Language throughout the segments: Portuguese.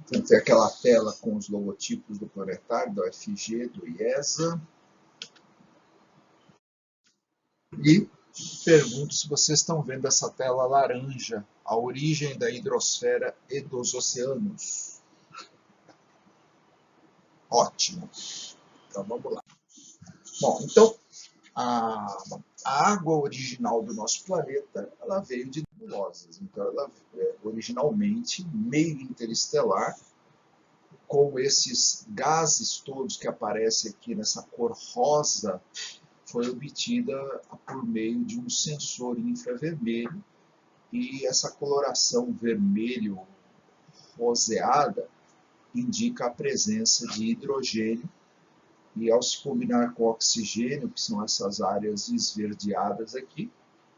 Então, tem aquela tela com os logotipos do planetário, do UFG, do IESA. E pergunto se vocês estão vendo essa tela laranja, a origem da hidrosfera e dos oceanos. Ótimo. Então vamos lá. Bom, então a água original do nosso planeta, ela veio de nebulosas. Então ela é originalmente meio interestelar, com esses gases todos que aparecem aqui nessa cor rosa, foi obtida por meio de um sensor infravermelho, e essa coloração vermelho roseada indica a presença de hidrogênio, e ao se combinar com oxigênio, que são essas áreas esverdeadas aqui,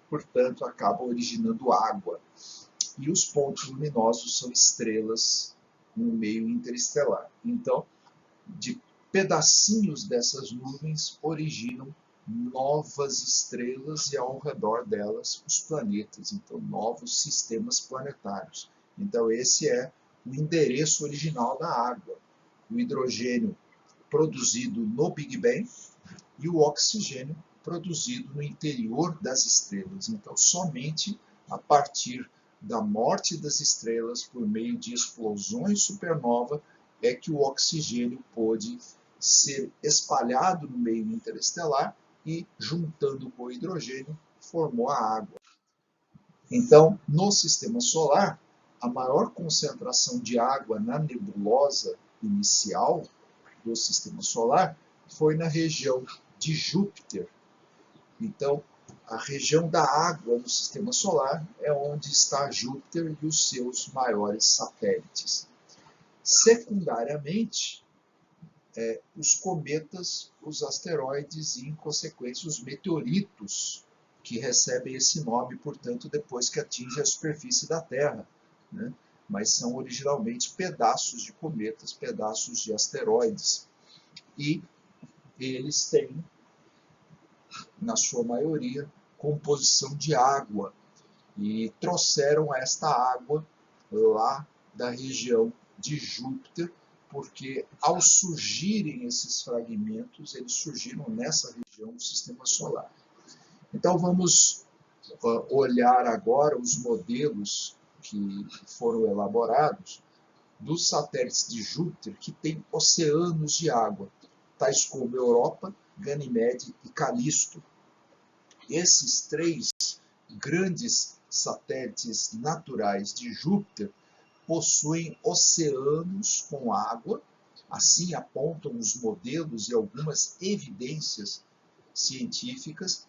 portanto, acaba originando água. E os pontos luminosos são estrelas no meio interestelar. Então, de pedacinhos dessas nuvens originam novas estrelas e ao redor delas os planetas, então novos sistemas planetários. Então esse é o endereço original da água, o hidrogênio produzido no Big Bang e o oxigênio produzido no interior das estrelas. Então somente a partir da morte das estrelas por meio de explosões supernova é que o oxigênio pôde ser espalhado no meio interestelar e, juntando com o hidrogênio, formou a água. Então, no sistema solar, a maior concentração de água na nebulosa inicial do sistema solar foi na região de Júpiter. Então, a região da água no sistema solar é onde está Júpiter e os seus maiores satélites. Secundariamente, os cometas, os asteroides e, em consequência, os meteoritos, que recebem esse nome, portanto, depois que atingem a superfície da Terra, né? Mas são originalmente pedaços de cometas, pedaços de asteroides. E eles têm, na sua maioria, composição de água. E trouxeram esta água lá da região de Júpiter, porque ao surgirem esses fragmentos, eles surgiram nessa região do sistema solar. Então vamos olhar agora os modelos que foram elaborados dos satélites de Júpiter que têm oceanos de água, tais como Europa, Ganímede e Calisto. Esses três grandes satélites naturais de Júpiter possuem oceanos com água, assim apontam os modelos e algumas evidências científicas,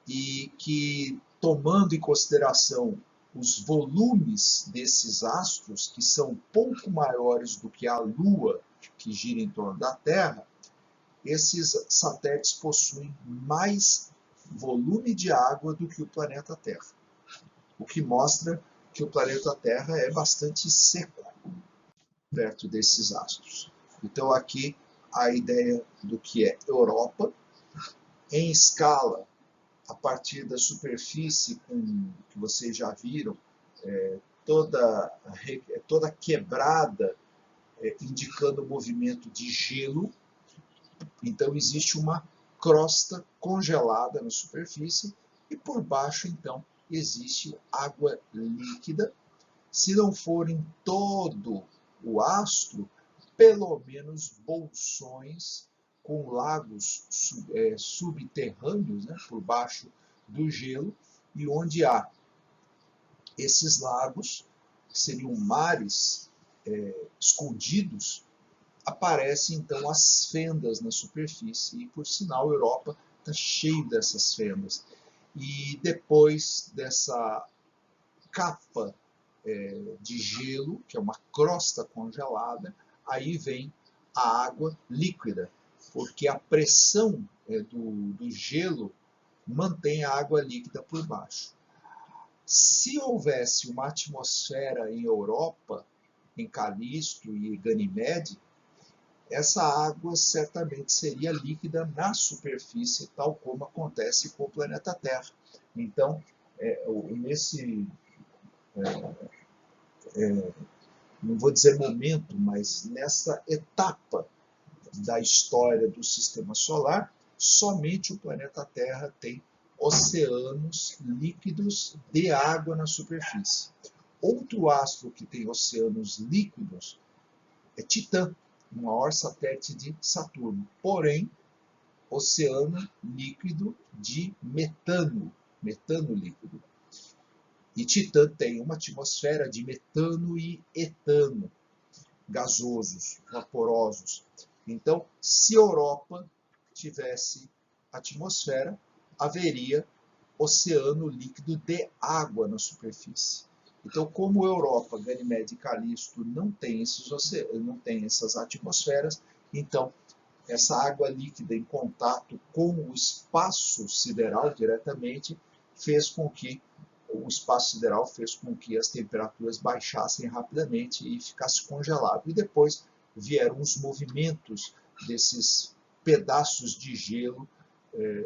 e que, tomando em consideração os volumes desses astros, que são pouco maiores do que a Lua, que gira em torno da Terra, esses satélites possuem mais volume de água do que o planeta Terra, o que mostra que o planeta Terra é bastante seco perto desses astros. Então aqui a ideia do que é Europa, em escala, a partir da superfície que vocês já viram, toda quebrada, indicando o movimento de gelo. Então existe uma crosta congelada na superfície e por baixo, então, existe água líquida. Se não for em todo o astro, pelo menos bolsões com lagos subterrâneos, né, por baixo do gelo, e onde há esses lagos, que seriam mares escondidos, aparecem então as fendas na superfície, e por sinal a Europa está cheia dessas fendas. E depois dessa capa de gelo, que é uma crosta congelada, aí vem a água líquida, porque a pressão do gelo mantém a água líquida por baixo. Se houvesse uma atmosfera em Europa, em Calisto e Ganímede, essa água certamente seria líquida na superfície, tal como acontece com o planeta Terra. Então, nesse não vou dizer momento, mas nessa etapa da história do Sistema Solar, somente o planeta Terra tem oceanos líquidos de água na superfície. Outro astro que tem oceanos líquidos é Titã, o maior satélite de Saturno. Porém, oceano líquido de metano, metano líquido. E Titã tem uma atmosfera de metano e etano, gasosos, vaporosos. Então, se Europa tivesse atmosfera, haveria oceano líquido de água na superfície. Então, como Europa, Ganímede e Calisto não tem essas atmosferas, então essa água líquida em contato com o espaço sideral diretamente fez com que o espaço sideral fez com que as temperaturas baixassem rapidamente e ficasse congelado. E depois vieram os movimentos desses pedaços de gelo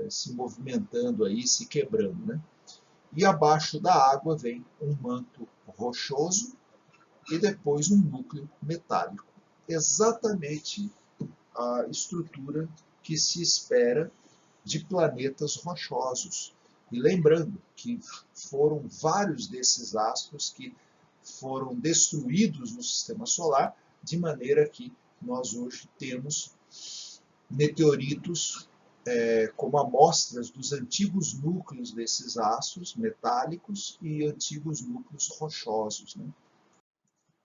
se movimentando aí, se quebrando, né? E abaixo da água vem um manto rochoso e depois um núcleo metálico. Exatamente a estrutura que se espera de planetas rochosos. E lembrando que foram vários desses astros que foram destruídos no Sistema Solar, de maneira que nós hoje temos meteoritos como amostras dos antigos núcleos desses astros metálicos e antigos núcleos rochosos, né?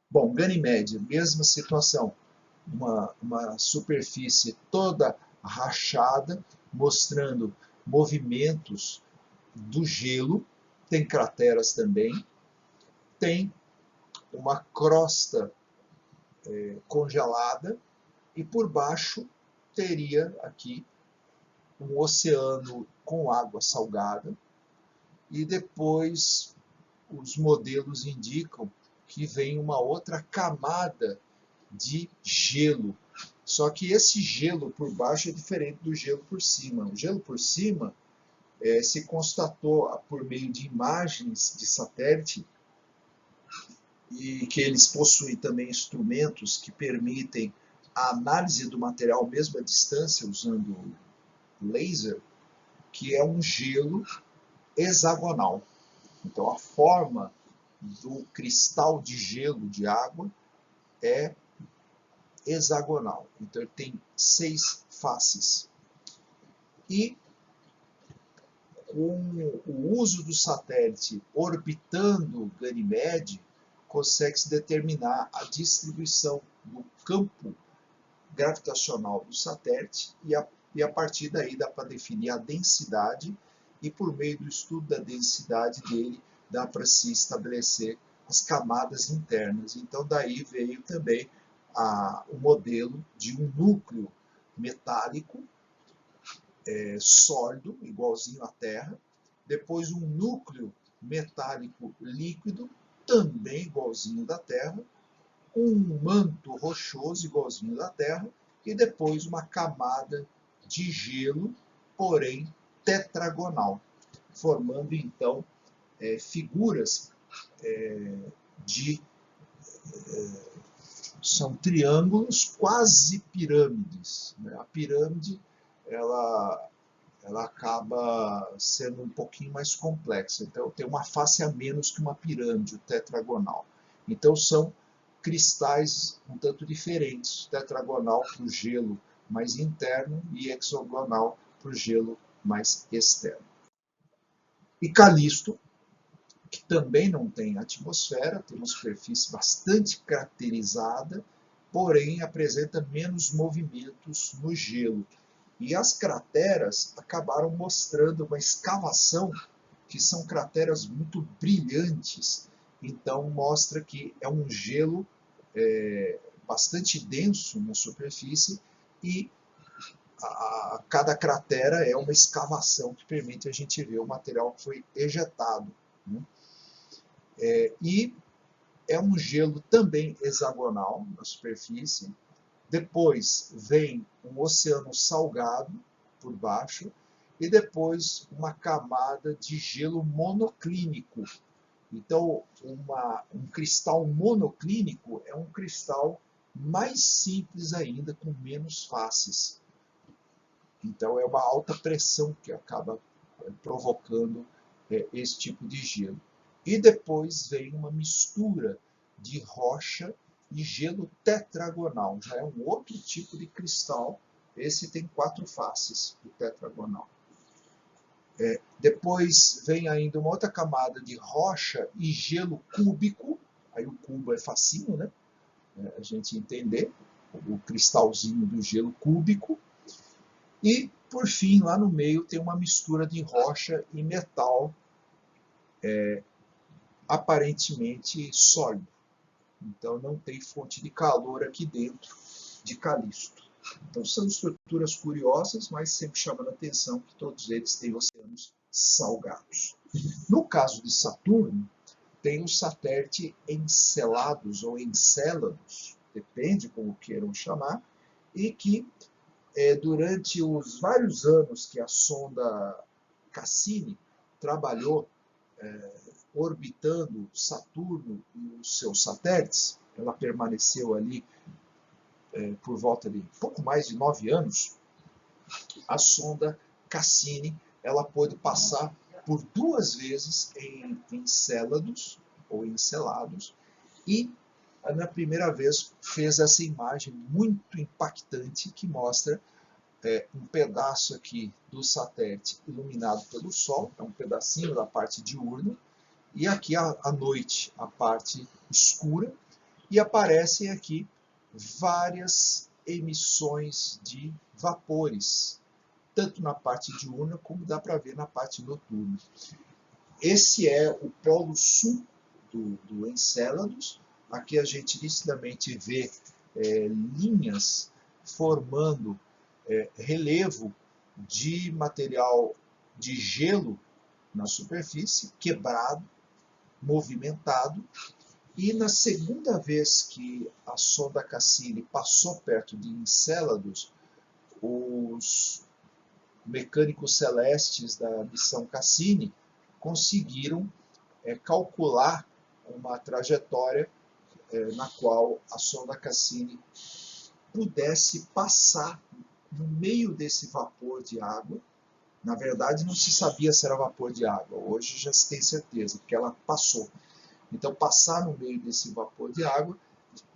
Bom, Ganímede, mesma situação, uma superfície toda rachada, mostrando movimentos do gelo, tem crateras também, tem uma crosta congelada e por baixo teria aqui um oceano com água salgada e depois os modelos indicam que vem uma outra camada de gelo. Só que esse gelo por baixo é diferente do gelo por cima. O gelo por cima se constatou por meio de imagens de satélite e que eles possuem também instrumentos que permitem a análise do material mesmo à distância usando laser, que é um gelo hexagonal. Então a forma do cristal de gelo de água é hexagonal. Então ele tem 6 faces. E com o uso do satélite orbitando Ganímede, consegue-se determinar a distribuição do campo gravitacional do satélite e a partir daí dá para definir a densidade e por meio do estudo da densidade dele dá para se estabelecer as camadas internas. Então daí veio também o modelo de um núcleo metálico sólido, igualzinho à Terra, depois um núcleo metálico líquido, também igualzinho da Terra, um manto rochoso igualzinho da Terra e depois uma camada de gelo, porém tetragonal, formando então figuras são triângulos quase pirâmides, né? A pirâmide ela acaba sendo um pouquinho mais complexa. Então, tem uma face a menos que uma pirâmide, o tetragonal. Então, são cristais um tanto diferentes. Tetragonal para o gelo mais interno e hexagonal para o gelo mais externo. E Calisto, que também não tem atmosfera, tem uma superfície bastante caracterizada, porém apresenta menos movimentos no gelo. E as crateras acabaram mostrando uma escavação, que são crateras muito brilhantes. Então mostra que é um gelo bastante denso na superfície e cada cratera é uma escavação que permite a gente ver o material que foi ejetado, né? E é um gelo também hexagonal na superfície. Depois vem um oceano salgado por baixo e depois uma camada de gelo monoclínico, Então, um cristal monoclínico é um cristal mais simples ainda, com menos faces. Então, é uma alta pressão que acaba provocando esse tipo de gelo. E depois vem uma mistura de rocha e gelo tetragonal. Já é um outro tipo de cristal. Esse tem 4 faces, o tetragonal. Depois vem ainda uma outra camada de rocha e gelo cúbico. Aí o cubo é facinho, né? A gente entender. O cristalzinho do gelo cúbico. E, por fim, lá no meio tem uma mistura de rocha e metal aparentemente sólido. Então não tem fonte de calor aqui dentro de Calisto. Então são estruturas curiosas, mas sempre chamando a atenção que todos eles têm oceanos salgados. No caso de Saturno, tem os satélites Encelados ou Encélados, depende como queiram chamar, e que durante os vários anos que a sonda Cassini trabalhou orbitando Saturno e os seus satélites, ela permaneceu ali por volta de pouco mais de 9 anos, a sonda Cassini ela pôde passar por 2 vezes em Encélados ou Encelados e na primeira vez fez essa imagem muito impactante que mostra um pedaço aqui do satélite iluminado pelo Sol, é um pedacinho da parte diurna, e aqui à noite a parte escura, e aparecem aqui várias emissões de vapores, tanto na parte diurna como dá para ver na parte noturna. Esse é o polo sul do Encélados. Aqui a gente nitidamente vê linhas formando relevo de material de gelo na superfície, quebrado, movimentado, e na segunda vez que a sonda Cassini passou perto de Encélados, os mecânicos celestes da missão Cassini conseguiram calcular uma trajetória na qual a sonda Cassini pudesse passar no meio desse vapor de água. Na verdade, não se sabia se era vapor de água. Hoje já se tem certeza, porque ela passou. Então, passar no meio desse vapor de água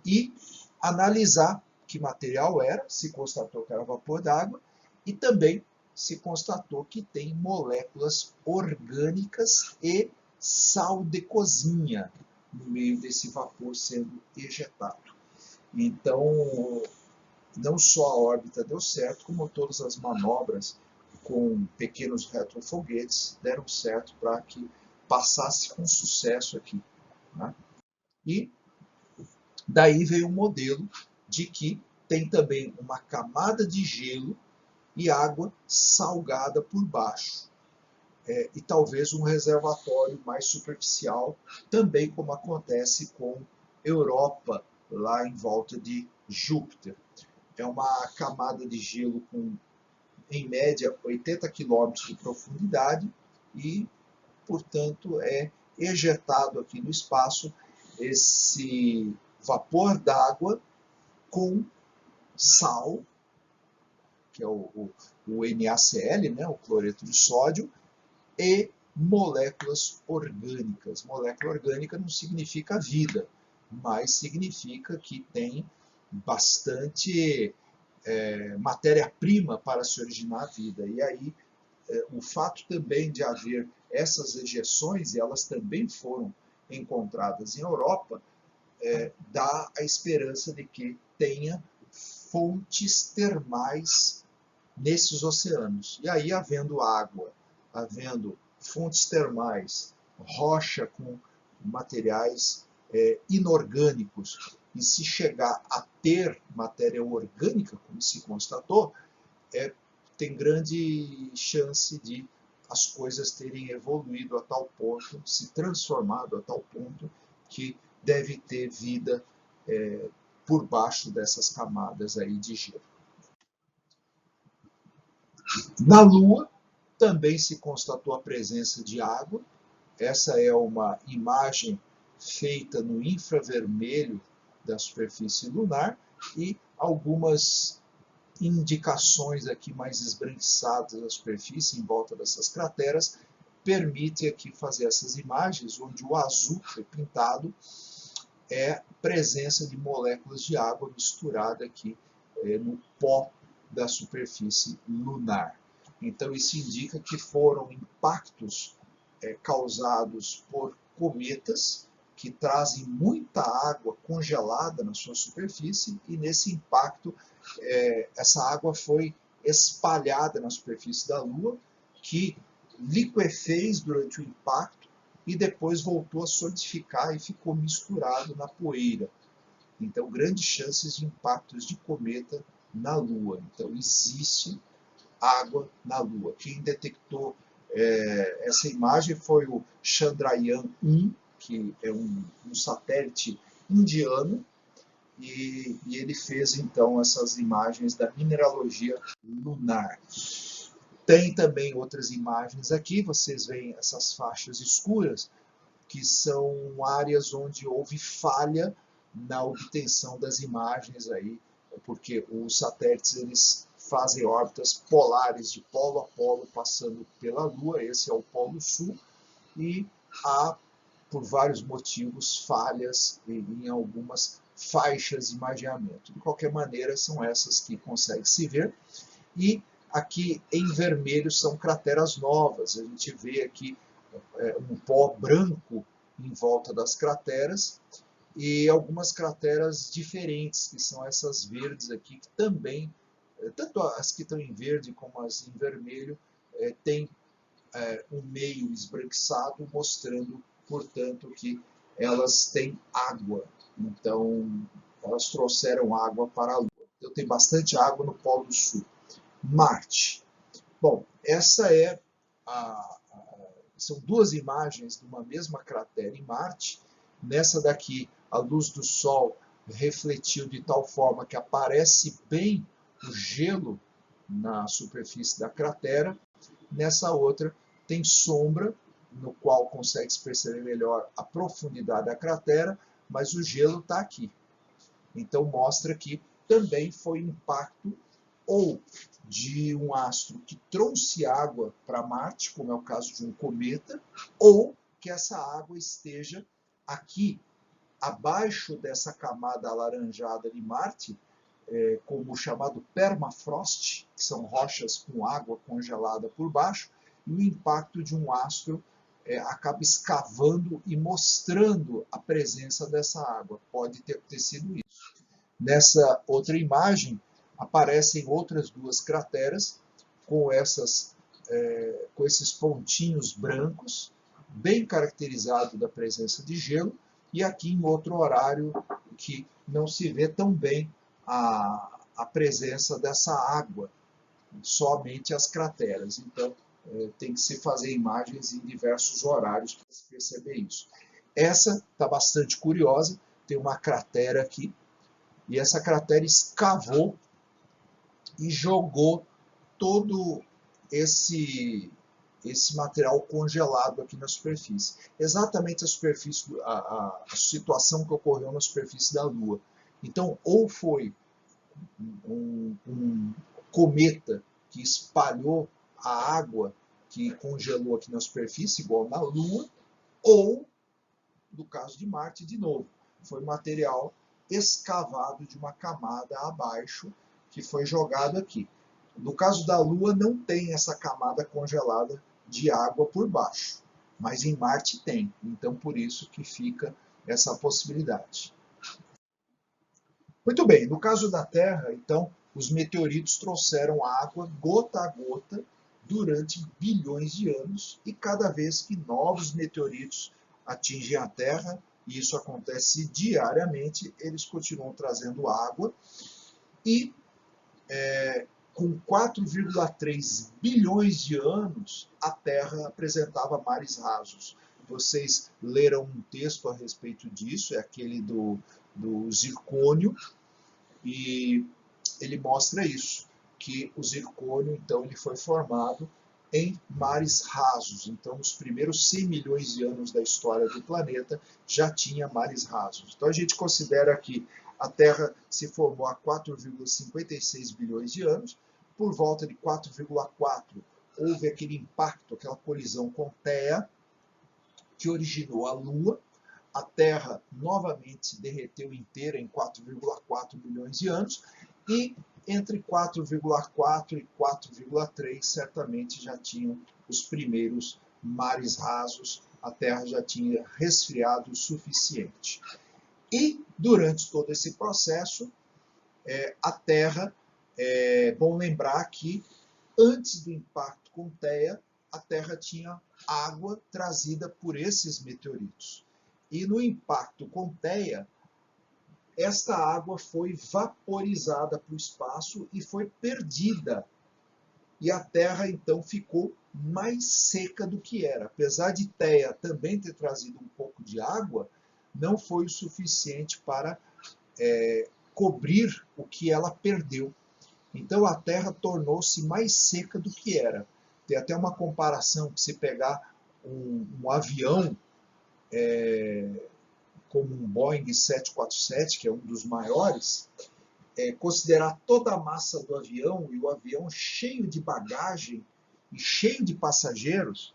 e analisar que material era, se constatou que era vapor d'água, e também se constatou que tem moléculas orgânicas e sal de cozinha no meio desse vapor sendo ejetado. Então, não só a órbita deu certo, como todas as manobras com pequenos retrofoguetes deram certo para que passasse com sucesso aqui. Né? E daí veio um modelo de que tem também uma camada de gelo e água salgada por baixo. E talvez um reservatório mais superficial, também como acontece com Europa, lá em volta de Júpiter. É uma camada de gelo com, em média, 80 km de profundidade e, portanto, é ejetado aqui no espaço esse vapor d'água com sal, que é o NaCl, né, o cloreto de sódio, e moléculas orgânicas. Molécula orgânica não significa vida, mas significa que tem bastante matéria-prima para se originar a vida. E aí, o fato também de haver essas ejeções, e elas também foram encontradas em Europa, dá a esperança de que tenha fontes termais nesses oceanos. E aí, havendo água, havendo fontes termais, rocha com materiais inorgânicos, e se chegar a ter matéria orgânica, como se constatou, tem grande chance de as coisas terem evoluído a tal ponto, se transformado a tal ponto, que deve ter vida por baixo dessas camadas aí de gelo. Na Lua, também se constatou a presença de água, essa é uma imagem feita no infravermelho da superfície lunar e algumas indicações aqui mais esbranquiçadas da superfície em volta dessas crateras permite aqui fazer essas imagens onde o azul foi pintado é presença de moléculas de água misturada aqui no pó da superfície lunar. Então isso indica que foram impactos causados por cometas que trazem muita água congelada na sua superfície e nesse impacto essa água foi espalhada na superfície da Lua, que liquefez durante o impacto e depois voltou a solidificar e ficou misturado na poeira. Então, grandes chances de impactos de cometa na Lua. Então, existe água na Lua. Quem detectou essa imagem foi o Chandrayaan-1, que é um satélite indiano, e ele fez então essas imagens da mineralogia lunar. Tem também outras imagens aqui, vocês veem essas faixas escuras, que são áreas onde houve falha na obtenção das imagens aí, porque os satélites eles fazem órbitas polares de polo a polo passando pela Lua, esse é o Polo Sul, e há, por vários motivos, falhas em algumas faixas de imageamento. De qualquer maneira, são essas que conseguem se ver. E aqui em vermelho são crateras novas. A gente vê aqui um pó branco em volta das crateras e algumas crateras diferentes, que são essas verdes aqui, que também, tanto as que estão em verde como as em vermelho, têm um meio esbranquiçado, mostrando, portanto, que elas têm água. Então, elas trouxeram água para a Lua. Então, tem bastante água no Polo Sul. Marte. Bom, essa são duas imagens de uma mesma cratera em Marte. Nessa daqui, a luz do Sol refletiu de tal forma que aparece bem o gelo na superfície da cratera. Nessa outra, tem sombra, no qual consegue-se perceber melhor a profundidade da cratera, mas o gelo está aqui. Então mostra que também foi impacto ou de um astro que trouxe água para Marte, como é o caso de um cometa, ou que essa água esteja aqui, abaixo dessa camada alaranjada de Marte, como o chamado permafrost, que são rochas com água congelada por baixo, e o impacto de um astro acaba escavando e mostrando a presença dessa água. Pode ter acontecido isso. Nessa outra imagem, aparecem outras duas crateras com esses pontinhos brancos, bem caracterizado da presença de gelo, e aqui em outro horário que não se vê tão bem a presença dessa água, somente as crateras. Então, tem que se fazer imagens em diversos horários para se perceber isso. Essa está bastante curiosa, tem uma cratera aqui, e essa cratera escavou e jogou todo esse material congelado aqui na superfície. Exatamente a situação que ocorreu na superfície da Lua. Então, ou foi um cometa que espalhou a água que congelou aqui na superfície, igual na Lua, ou, no caso de Marte, de novo, foi material escavado de uma camada abaixo que foi jogado aqui. No caso da Lua, não tem essa camada congelada de água por baixo, mas em Marte tem. Então, por isso que fica essa possibilidade. Muito bem, no caso da Terra, então, os meteoritos trouxeram água gota a gota durante bilhões de anos, e cada vez que novos meteoritos atingem a Terra, e isso acontece diariamente, eles continuam trazendo água, e com 4,3 bilhões de anos, a Terra apresentava mares rasos. Vocês leram um texto a respeito disso, é aquele do zircônio, e ele mostra isso, que o zircônio, então, ele foi formado em mares rasos. Então, nos primeiros 100 milhões de anos da história do planeta, já tinha mares rasos. Então, a gente considera que a Terra se formou há 4,56 bilhões de anos. Por volta de 4,4 houve aquele impacto, aquela colisão com Theia, que originou a Lua. A Terra novamente se derreteu inteira em 4,4 bilhões de anos, e entre 4,4 e 4,3 certamente já tinham os primeiros mares rasos, a Terra já tinha resfriado o suficiente. E durante todo esse processo, a Terra, é bom lembrar que antes do impacto com Theia, a Terra tinha água trazida por esses meteoritos. E no impacto com Theia, esta água foi vaporizada para o espaço e foi perdida. E a Terra, então, ficou mais seca do que era. Apesar de Theia também ter trazido um pouco de água, não foi o suficiente para cobrir o que ela perdeu. Então a Terra tornou-se mais seca do que era. Tem até uma comparação que se pegar um avião como um Boeing 747, que é um dos maiores, considerar toda a massa do avião e o avião cheio de bagagem e cheio de passageiros,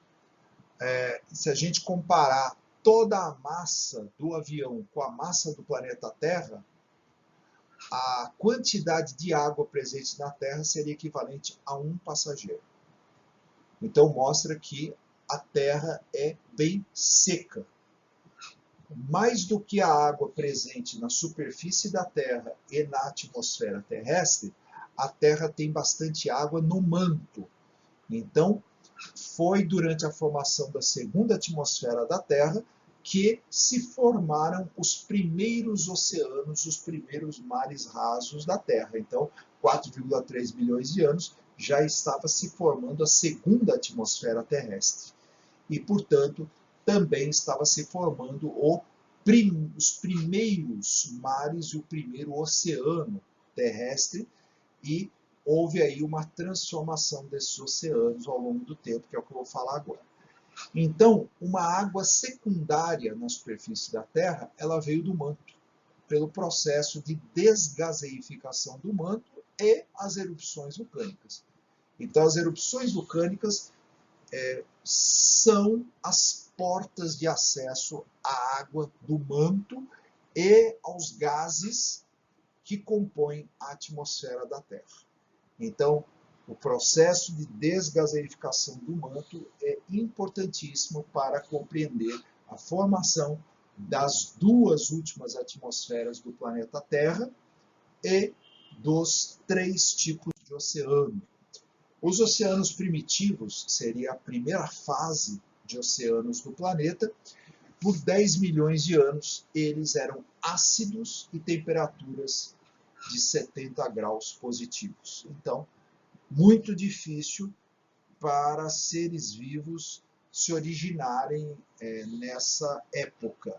se a gente comparar toda a massa do avião com a massa do planeta Terra, a quantidade de água presente na Terra seria equivalente a um passageiro. Então mostra que a Terra é bem seca. Mais do que a água presente na superfície da Terra e na atmosfera terrestre, a Terra tem bastante água no manto. Então, foi durante a formação da segunda atmosfera da Terra que se formaram os primeiros oceanos, os primeiros mares rasos da Terra. Então, 4,3 bilhões de anos já estava se formando a segunda atmosfera terrestre. E, portanto, também estava se formando os primeiros mares e o primeiro oceano terrestre, e houve aí uma transformação desses oceanos ao longo do tempo, que é o que eu vou falar agora. Então, uma água secundária na superfície da Terra, ela veio do manto, pelo processo de desgaseificação do manto e as erupções vulcânicas. Então, as erupções vulcânicas são as portas de acesso à água do manto e aos gases que compõem a atmosfera da Terra. Então, o processo de desgaseificação do manto é importantíssimo para compreender a formação das duas últimas atmosferas do planeta Terra e dos 3 tipos de oceano. Os oceanos primitivos seria a primeira fase de oceanos do planeta. Por 10 milhões de anos, eles eram ácidos e temperaturas de 70 graus positivos. Então, muito difícil para seres vivos se originarem nessa época.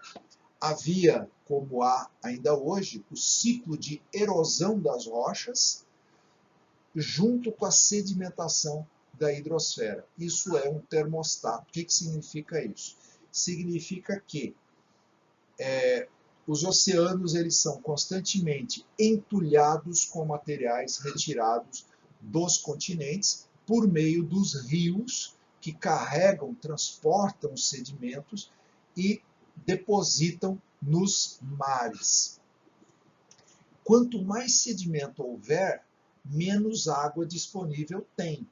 Havia, como há ainda hoje, o ciclo de erosão das rochas, junto com a sedimentação da hidrosfera. Isso é um termostato. O que significa isso? Significa que os oceanos eles são constantemente entulhados com materiais retirados dos continentes por meio dos rios que carregam, transportam os sedimentos e depositam nos mares. Quanto mais sedimento houver, menos água disponível tem.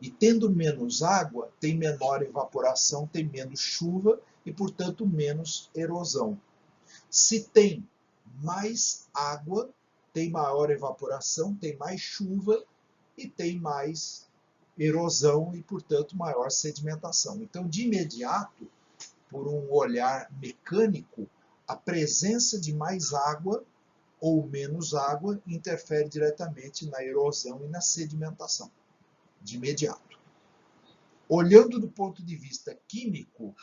E tendo menos água, tem menor evaporação, tem menos chuva e, portanto, menos erosão. Se tem mais água, tem maior evaporação, tem mais chuva e tem mais erosão e, portanto, maior sedimentação. Então, de imediato, por um olhar mecânico, a presença de mais água ou menos água interfere diretamente na erosão e na sedimentação, de imediato. Olhando do ponto de vista químico,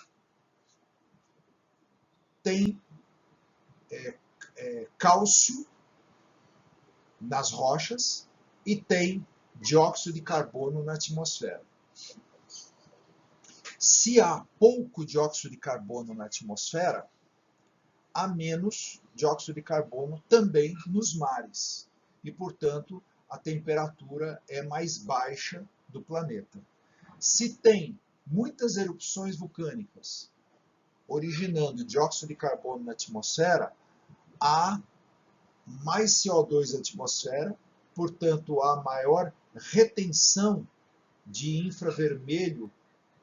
tem cálcio nas rochas e tem dióxido de carbono na atmosfera. Se há pouco dióxido de carbono na atmosfera, há menos dióxido de carbono também nos mares. E, portanto, a temperatura é mais baixa do planeta. Se tem muitas erupções vulcânicas originando dióxido de carbono na atmosfera, há mais CO2 na atmosfera, portanto, há maior retenção de infravermelho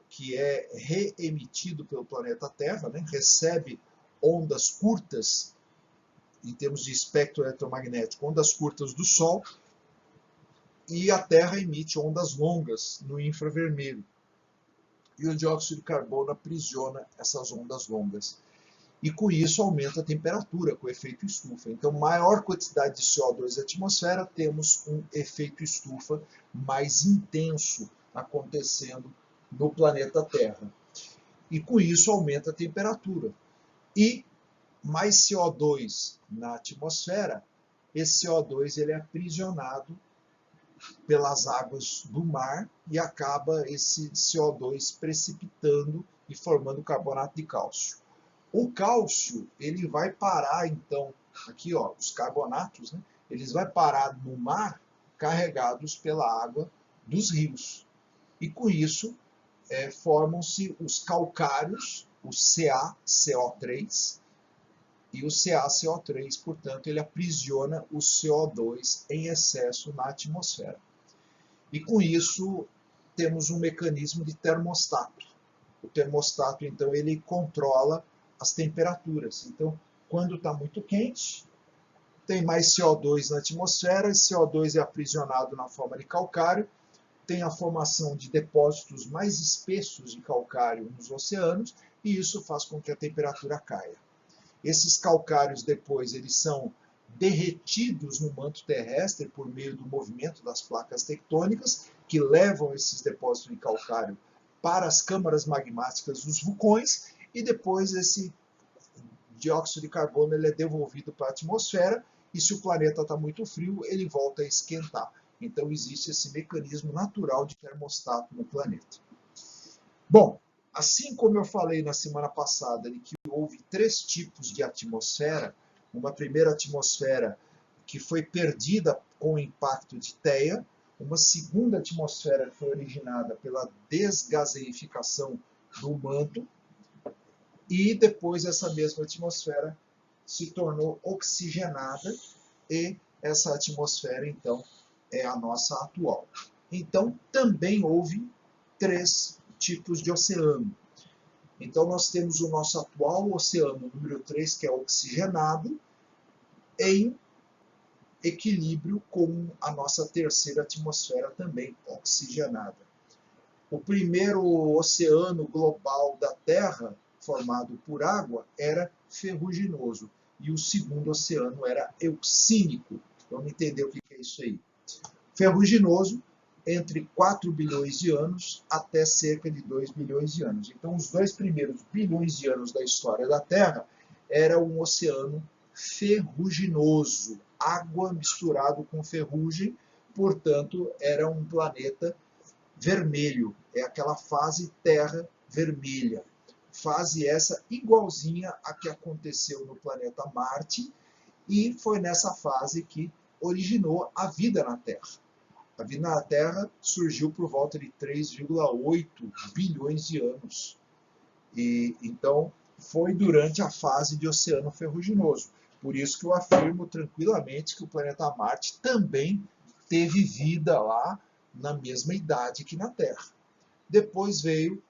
que é reemitido pelo planeta Terra, né? Recebe ondas curtas, em termos de espectro eletromagnético, ondas curtas do Sol, e a Terra emite ondas longas no infravermelho. E o dióxido de carbono aprisiona essas ondas longas. E com isso aumenta a temperatura, com o efeito estufa. Então, maior quantidade de CO2 na atmosfera, temos um efeito estufa mais intenso acontecendo no planeta Terra. E com isso aumenta a temperatura. E mais CO2 na atmosfera, esse CO2 ele é aprisionado pelas águas do mar e acaba esse CO2 precipitando e formando carbonato de cálcio. O cálcio ele vai parar então, aqui ó, os carbonatos, né, eles vão parar no mar carregados pela água dos rios. E com isso formam-se os calcários, o CaCO3, e o CaCO3, portanto, ele aprisiona o CO2 em excesso na atmosfera. E com isso temos um mecanismo de termostato. O termostato, então, ele controla as temperaturas. Então, quando está muito quente, tem mais CO2 na atmosfera, esse CO2 é aprisionado na forma de calcário, tem a formação de depósitos mais espessos de calcário nos oceanos, e isso faz com que a temperatura caia. Esses calcários depois eles são derretidos no manto terrestre por meio do movimento das placas tectônicas, que levam esses depósitos de calcário para as câmaras magmáticas dos vulcões, e depois esse dióxido de carbono ele é devolvido para a atmosfera, e se o planeta está muito frio, ele volta a esquentar. Então existe esse mecanismo natural de termostato no planeta. Bom, assim como eu falei na semana passada de que houve 3 tipos de atmosfera, uma primeira atmosfera que foi perdida com o impacto de Theia, uma segunda atmosfera que foi originada pela desgaseificação do manto, e depois essa mesma atmosfera se tornou oxigenada, e essa atmosfera, então, é a nossa atual. Então, também houve 3 tipos de oceano. Então, nós temos o nosso atual oceano número 3, que é oxigenado, em equilíbrio com a nossa terceira atmosfera também oxigenada. O primeiro oceano global da Terra, formado por água, era ferruginoso, e o segundo oceano era euxínico. Vamos entender o que é isso aí. Ferruginoso, entre 4 bilhões de anos até cerca de 2 bilhões de anos. Então, os 2 primeiros bilhões de anos da história da Terra era um oceano ferruginoso, água misturado com ferrugem, portanto, era um planeta vermelho, é aquela fase terra vermelha. Fase essa igualzinha a que aconteceu no planeta Marte, e foi nessa fase que originou a vida na Terra. A vida na Terra surgiu por volta de 3,8 bilhões de anos. E então foi durante a fase de oceano ferruginoso. Por isso que eu afirmo tranquilamente que o planeta Marte também teve vida lá na mesma idade que na Terra. Depois veio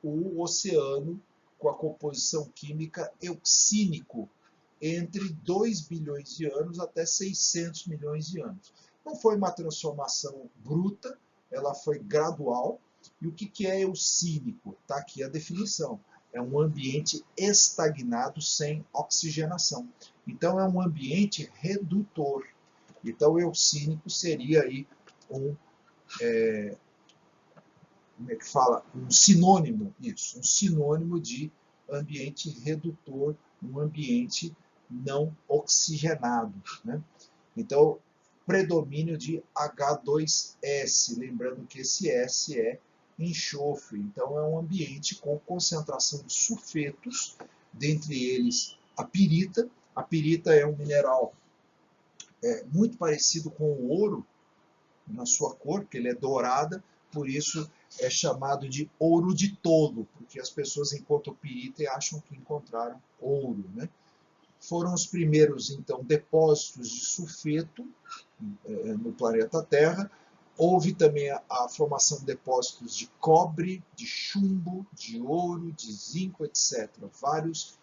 o oceano com a composição química euxínico, entre 2 bilhões de anos até 600 milhões de anos. Não foi uma transformação bruta, ela foi gradual. E o que é euxínico? Está aqui a definição. É um ambiente estagnado sem oxigenação. Então, é um ambiente redutor. Então, euxínico seria aí como é que fala? Um sinônimo, isso, um sinônimo de ambiente redutor, um ambiente não oxigenado, né? Então, predomínio de H2S, lembrando que esse S é enxofre, então é um ambiente com concentração de sulfetos, dentre eles a pirita. A pirita é um mineral muito parecido com o ouro na sua cor, porque ele é dourada, por isso é chamado de ouro de tolo, porque as pessoas encontram pirita e acham que encontraram ouro, né? Foram os primeiros, então, depósitos de sulfeto no planeta Terra. Houve também a formação de depósitos de cobre, de chumbo, de ouro, de zinco, etc. Vários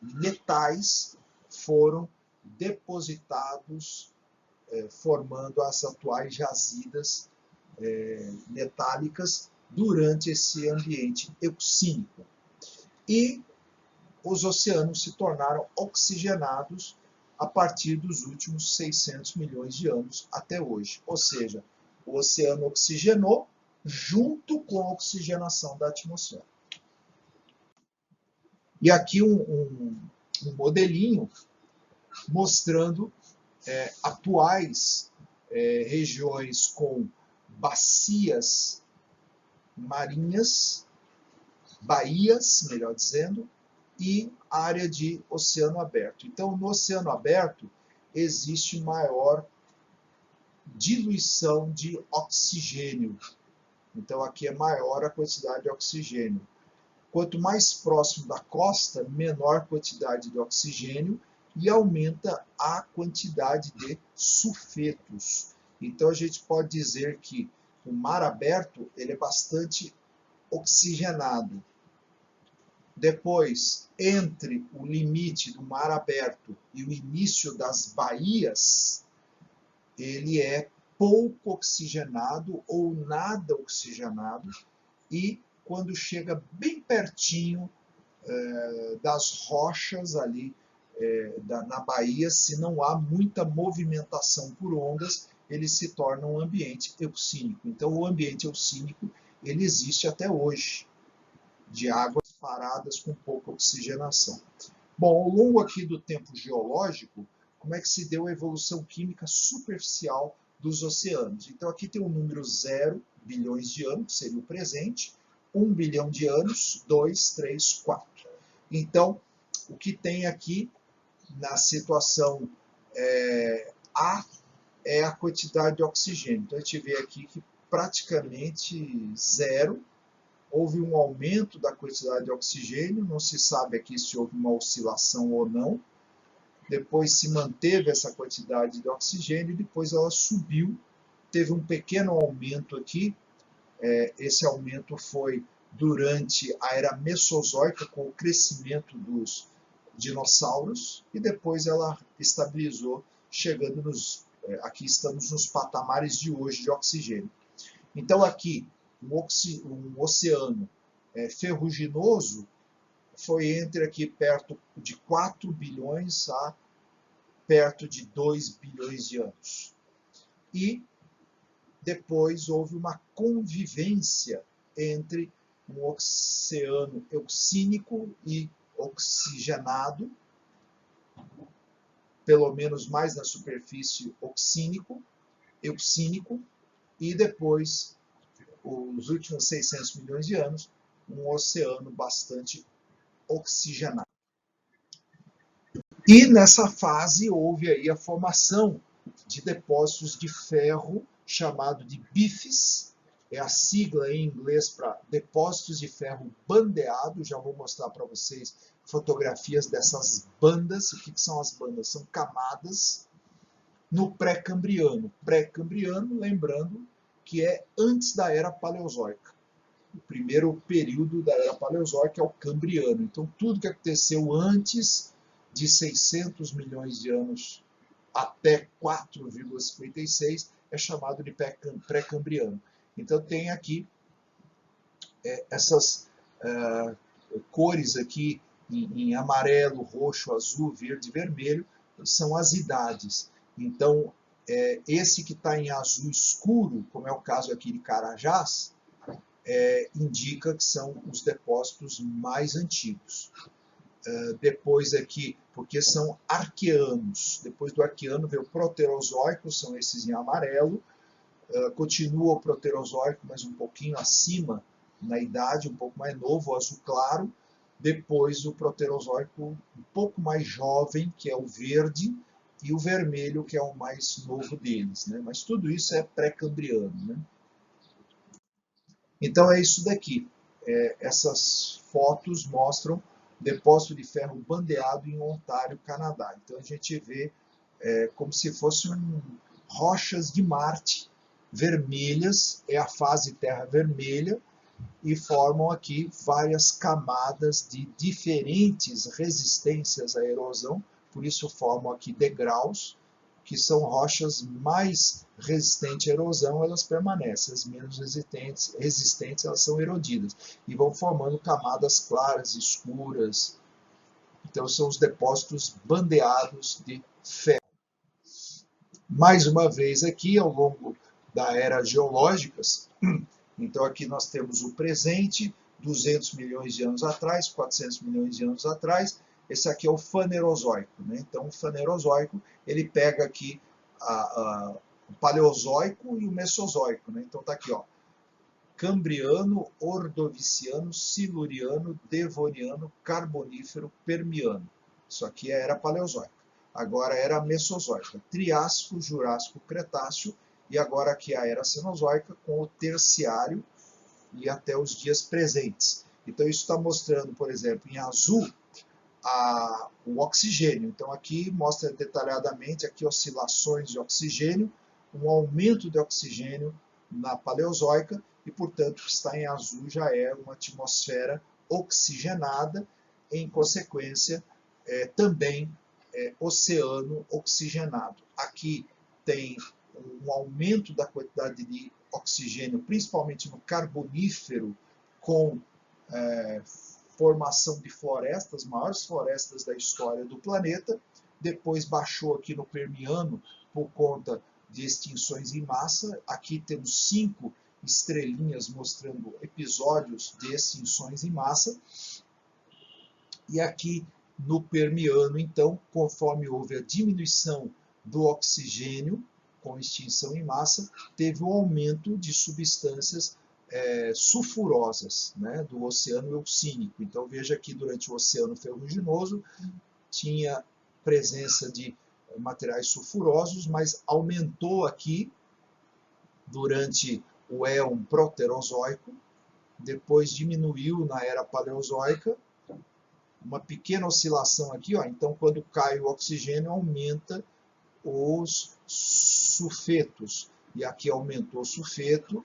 metais foram depositados, formando as atuais jazidas metálicas durante esse ambiente euxínico. E os oceanos se tornaram oxigenados a partir dos últimos 600 milhões de anos até hoje. Ou seja, o oceano oxigenou junto com a oxigenação da atmosfera. E aqui um modelinho mostrando atuais regiões com bacias marinhas, baías, melhor dizendo, e área de oceano aberto. Então, no oceano aberto, existe maior diluição de oxigênio. Então, aqui é maior a quantidade de oxigênio. Quanto mais próximo da costa, menor quantidade de oxigênio e aumenta a quantidade de sulfetos. Então, a gente pode dizer que o mar aberto ele é bastante oxigenado. Depois, entre o limite do mar aberto e o início das baías, ele é pouco oxigenado ou nada oxigenado, e quando chega bem pertinho das rochas ali na baía, se não há muita movimentação por ondas, ele se torna um ambiente euxínico. Então, o ambiente euxínico ele existe até hoje, de águas paradas com pouca oxigenação. Bom, ao longo aqui do tempo geológico, como é que se deu a evolução química superficial dos oceanos? Então aqui tem o número 0 bilhões de anos, que seria o presente, 1 bilhão de anos, 2, 3, 4. Então, o que tem aqui na situação A é a quantidade de oxigênio. Então a gente vê aqui que praticamente zero. Houve um aumento da quantidade de oxigênio, não se sabe aqui se houve uma oscilação ou não. Depois se manteve essa quantidade de oxigênio e depois ela subiu. Teve um pequeno aumento aqui. Esse aumento foi durante a era mesozoica, com o crescimento dos dinossauros, e depois ela estabilizou, chegando aqui estamos nos patamares de hoje de oxigênio. Então aqui, um oceano ferruginoso foi entre aqui perto de 4 bilhões a perto de 2 bilhões de anos. E depois houve uma convivência entre um oceano euxínico e oxigenado, pelo menos mais na superfície euxínico, e depois, os últimos 600 milhões de anos, um oceano bastante oxigenado. E nessa fase houve aí a formação de depósitos de ferro, chamado de bifes, é a sigla em inglês para depósitos de ferro bandeado. Já vou mostrar para vocês fotografias dessas bandas. O que são as bandas? São camadas no pré-cambriano. Pré-cambriano, lembrando que é antes da Era Paleozoica. O primeiro período da Era Paleozoica é o Cambriano. Então, tudo que aconteceu antes de 600 milhões de anos até 4,56 é chamado de pré-cambriano. Então, tem aqui essas cores aqui em amarelo, roxo, azul, verde e vermelho, são as idades. Então, esse que está em azul escuro, como é o caso aqui de Carajás, indica que são os depósitos mais antigos. depois aqui, porque são arqueanos. Depois do arqueano veio o proterozoico, são esses em amarelo. Continua o proterozoico, mas um pouquinho acima na idade, um pouco mais novo, o azul claro. Depois o proterozoico um pouco mais jovem, que é o verde, e o vermelho, que é o mais novo deles, né? Mas tudo isso é pré-cambriano, né? Então é isso daqui. Essas fotos mostram depósito de ferro bandeado em Ontário, Canadá. Então a gente vê como se fossem rochas de Marte vermelhas, é a fase terra vermelha, e formam aqui várias camadas de diferentes resistências à erosão, por isso formam aqui degraus, que são rochas mais resistentes à erosão, elas permanecem, as menos resistentes elas são erodidas, e vão formando camadas claras, escuras. Então são os depósitos bandeados de ferro. Mais uma vez aqui, ao longo da era geológicas, então aqui nós temos o presente, 200 milhões de anos atrás, 400 milhões de anos atrás. Esse aqui é o Fanerozoico, né? Então o Fanerozoico, ele pega aqui o Paleozoico e o Mesozoico, né? Então tá aqui, ó, Cambriano, Ordoviciano, Siluriano, Devoniano, Carbonífero, Permiano. Isso aqui é a era Paleozoica. Agora a era Mesozoica, Triássico, Jurássico, Cretáceo, e agora aqui a era Cenozoica com o Terciário e até os dias presentes. Então isso está mostrando, por exemplo, em azul, o oxigênio. Então aqui mostra detalhadamente aqui oscilações de oxigênio, um aumento de oxigênio na Paleozoica, e portanto está em azul já é uma atmosfera oxigenada, em consequência também oceano oxigenado. Aqui tem um aumento da quantidade de oxigênio, principalmente no Carbonífero, com formação de florestas, maiores florestas da história do planeta. Depois baixou aqui no Permiano por conta de extinções em massa. Aqui temos 5 estrelinhas mostrando episódios de extinções em massa. E aqui no Permiano, então, conforme houve a diminuição do oxigênio com extinção em massa, teve um aumento de substâncias sulfurosas, né, do oceano euxínico. Então veja que durante o oceano ferruginoso tinha presença de materiais sulfurosos, mas aumentou aqui durante o éon proterozoico, depois diminuiu na era paleozoica, uma pequena oscilação aqui, ó. Então quando cai o oxigênio aumenta os sulfetos, e aqui aumentou o sulfeto,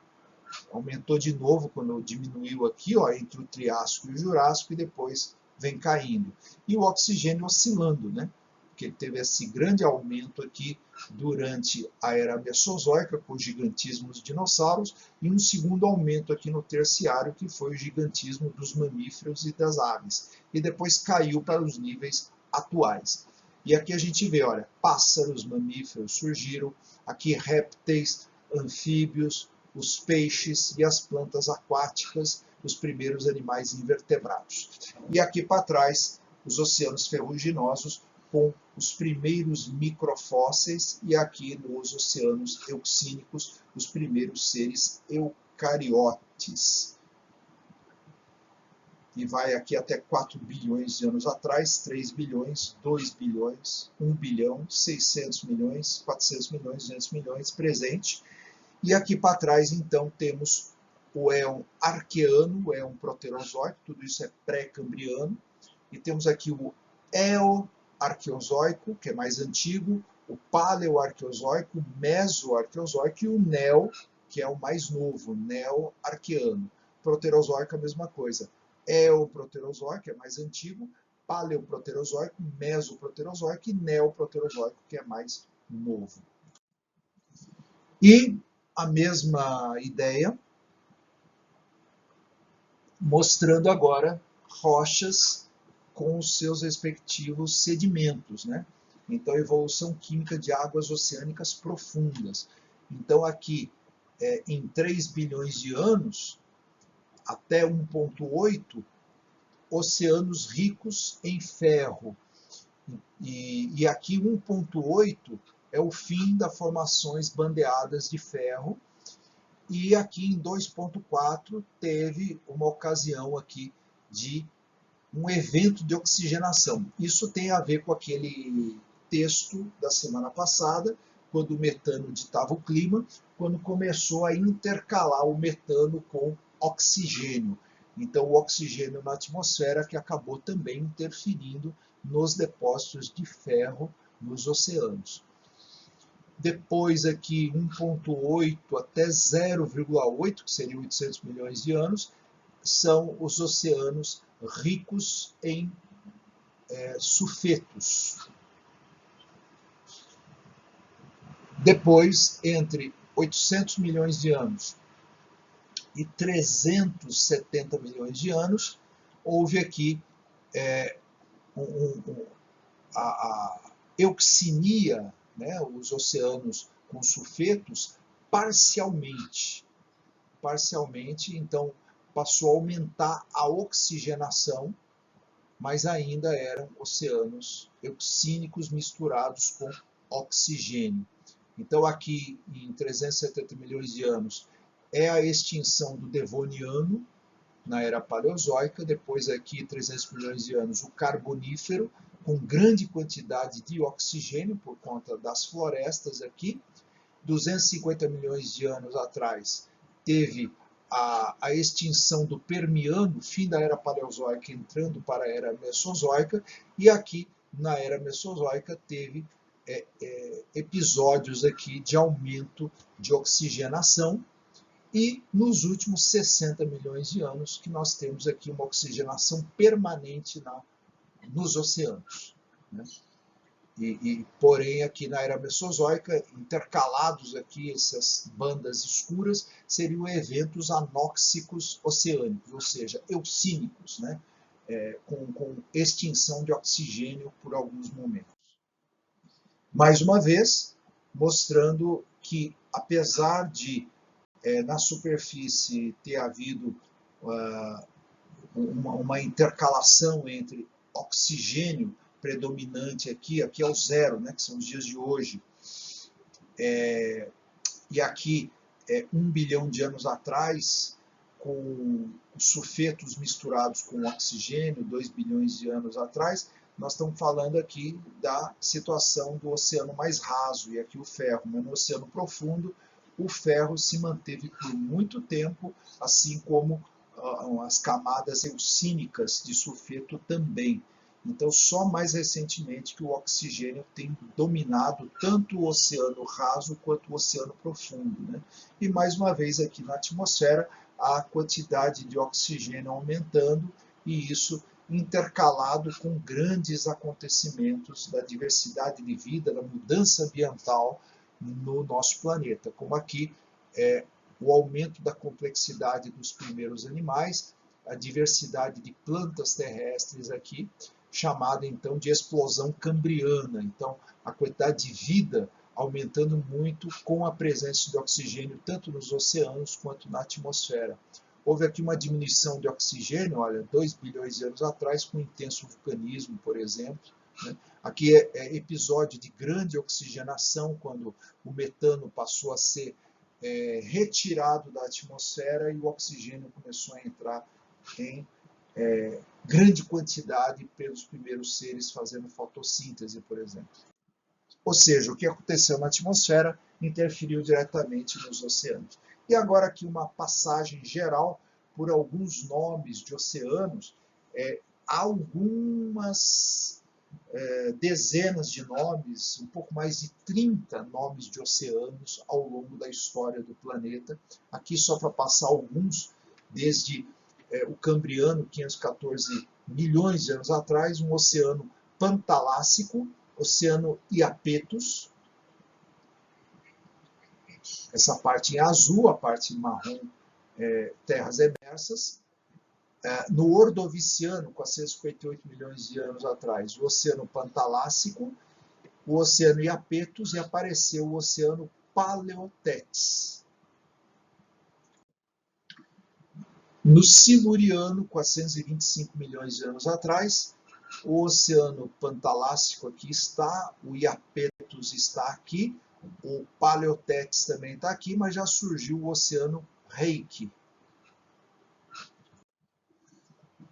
aumentou de novo quando diminuiu aqui, ó, entre o Triássico e o Jurássico, e depois vem caindo. E o oxigênio oscilando, né? Porque teve esse grande aumento aqui durante a era Mesozoica, com o gigantismo dos dinossauros, e um segundo aumento aqui no Terciário, que foi o gigantismo dos mamíferos e das aves. E depois caiu para os níveis atuais. E aqui a gente vê, olha, pássaros, mamíferos surgiram, aqui répteis, anfíbios, os peixes e as plantas aquáticas, os primeiros animais invertebrados. E aqui para trás, os oceanos ferruginosos com os primeiros microfósseis, e aqui nos oceanos euxínicos, os primeiros seres eucariotes. E vai aqui até 4 bilhões de anos atrás, 3 bilhões, 2 bilhões, 1 bilhão, 600 milhões, 400 milhões, 200 milhões, presente. E aqui para trás, então, temos o éon arqueano, o éon proterozoico, tudo isso é pré-cambriano. E temos aqui o eoarqueozoico, que é mais antigo, o paleoarqueozoico, o mesoarqueozoico e o neo, que é o mais novo, neo-arqueano. Proterozoico é a mesma coisa. Eoproterozoico, que é mais antigo, paleoproterozoico, mesoproterozoico e neoproterozoico, que é mais novo. E a mesma ideia, mostrando agora rochas com os seus respectivos sedimentos, né? Então, evolução química de águas oceânicas profundas. Então, aqui, em 3 bilhões de anos, até 1,8, oceanos ricos em ferro. E aqui 1,8 é o fim das formações bandeadas de ferro. E aqui em 2,4 teve uma ocasião aqui de um evento de oxigenação. Isso tem a ver com aquele texto da semana passada, quando o metano ditava o clima, quando começou a intercalar o metano com oxigênio. Então, o oxigênio na atmosfera que acabou também interferindo nos depósitos de ferro nos oceanos. Depois aqui 1,8 até 0,8, que seriam 800 milhões de anos, são os oceanos ricos em sulfetos. Depois, entre 800 milhões de anos e 370 milhões de anos, houve aqui a euxinia, né, os oceanos com sulfetos, parcialmente, então passou a aumentar a oxigenação, mas ainda eram oceanos euxínicos misturados com oxigênio. Então aqui em 370 milhões de anos é a extinção do Devoniano na era paleozoica, depois aqui 300 milhões de anos o Carbonífero, com grande quantidade de oxigênio por conta das florestas aqui. 250 milhões de anos atrás teve a extinção do Permiano, fim da era paleozoica, entrando para a era mesozoica, e aqui na era mesozoica teve episódios aqui de aumento de oxigenação, e nos últimos 60 milhões de anos que nós temos aqui uma oxigenação permanente nos oceanos, né? Porém, aqui na era mesozoica, intercalados aqui essas bandas escuras, seriam eventos anóxicos oceânicos, ou seja, eucínicos, né? Com extinção de oxigênio por alguns momentos. Mais uma vez, mostrando que, apesar de na superfície ter havido uma intercalação entre oxigênio predominante aqui é o zero, né, que são os dias de hoje, e aqui 1 bilhão de anos atrás, com os sulfetos misturados com oxigênio, 2 bilhões de anos atrás, nós estamos falando aqui da situação do oceano mais raso, e aqui o ferro, mas no oceano profundo, o ferro se manteve por muito tempo, assim como as camadas eucínicas de sulfeto também. Então, só mais recentemente que o oxigênio tem dominado tanto o oceano raso quanto o oceano profundo, né? E mais uma vez aqui na atmosfera, a quantidade de oxigênio aumentando, e isso intercalado com grandes acontecimentos da diversidade de vida, da mudança ambiental no nosso planeta, como aqui o aumento da complexidade dos primeiros animais, a diversidade de plantas terrestres aqui, chamada então de explosão cambriana. Então, a quantidade de vida aumentando muito com a presença de oxigênio tanto nos oceanos quanto na atmosfera. Houve aqui uma diminuição de oxigênio, olha, 2 bilhões de anos atrás, com intenso vulcanismo, por exemplo, né? Aqui é episódio de grande oxigenação, quando o metano passou a ser retirado da atmosfera e o oxigênio começou a entrar em grande quantidade pelos primeiros seres fazendo fotossíntese, por exemplo. Ou seja, o que aconteceu na atmosfera interferiu diretamente nos oceanos. E agora aqui uma passagem geral por alguns nomes de oceanos, algumas dezenas de nomes, um pouco mais de 30 nomes de oceanos ao longo da história do planeta. Aqui só para passar alguns, desde o Cambriano, 514 milhões de anos atrás, um oceano Pantalássico, oceano Iapetus, essa parte em azul, a parte em marrom, terras emersas. No Ordoviciano, 458 milhões de anos atrás, o oceano Pantalássico, o oceano Iapetus, e apareceu o oceano Paleothetes. No Siluriano, 425 milhões de anos atrás, o Oceano Pantalássico aqui está, o Iapetus está aqui, o Paleothetes também está aqui, mas já surgiu o Oceano Reiki.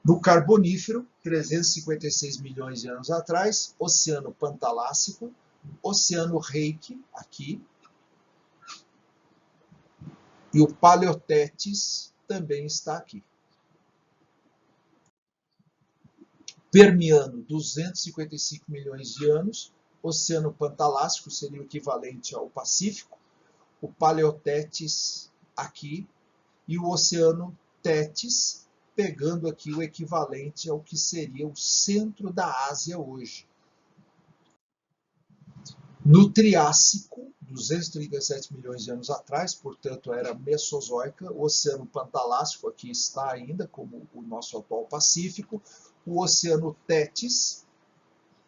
No Carbonífero, 356 milhões de anos atrás, Oceano Pantalássico, Oceano Reiki, aqui, e o Paleothetes também está aqui. Permiano, 255 milhões de anos, Oceano Pantalássico seria o equivalente ao Pacífico, o Paleothetes aqui, e o Oceano Tétis, pegando aqui o equivalente ao que seria o centro da Ásia hoje. No Triássico, 237 milhões de anos atrás, portanto era Mesozoica, o Oceano Pantalássico aqui está ainda, como o nosso atual Pacífico, o Oceano Tétis,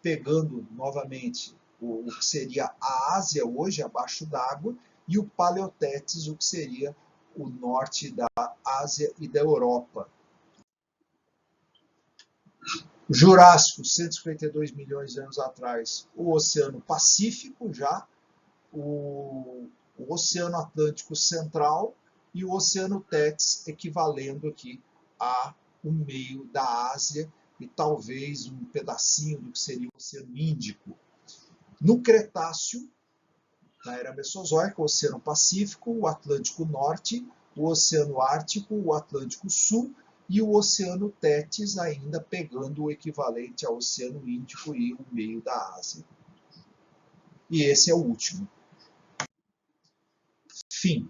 pegando novamente o que seria a Ásia hoje, abaixo d'água, e o Paleothetes, o que seria o norte da Ásia e da Europa. Jurássico, 152 milhões de anos atrás, o Oceano Pacífico já, o Oceano Atlântico Central e o Oceano Tétis, equivalendo aqui a o meio da Ásia e talvez um pedacinho do que seria o Oceano Índico. No Cretáceo, na era Mesozoica, o Oceano Pacífico, o Atlântico Norte, o Oceano Ártico, o Atlântico Sul e o Oceano Tétis, ainda pegando o equivalente ao Oceano Índico e o meio da Ásia. E esse é o último. Fim.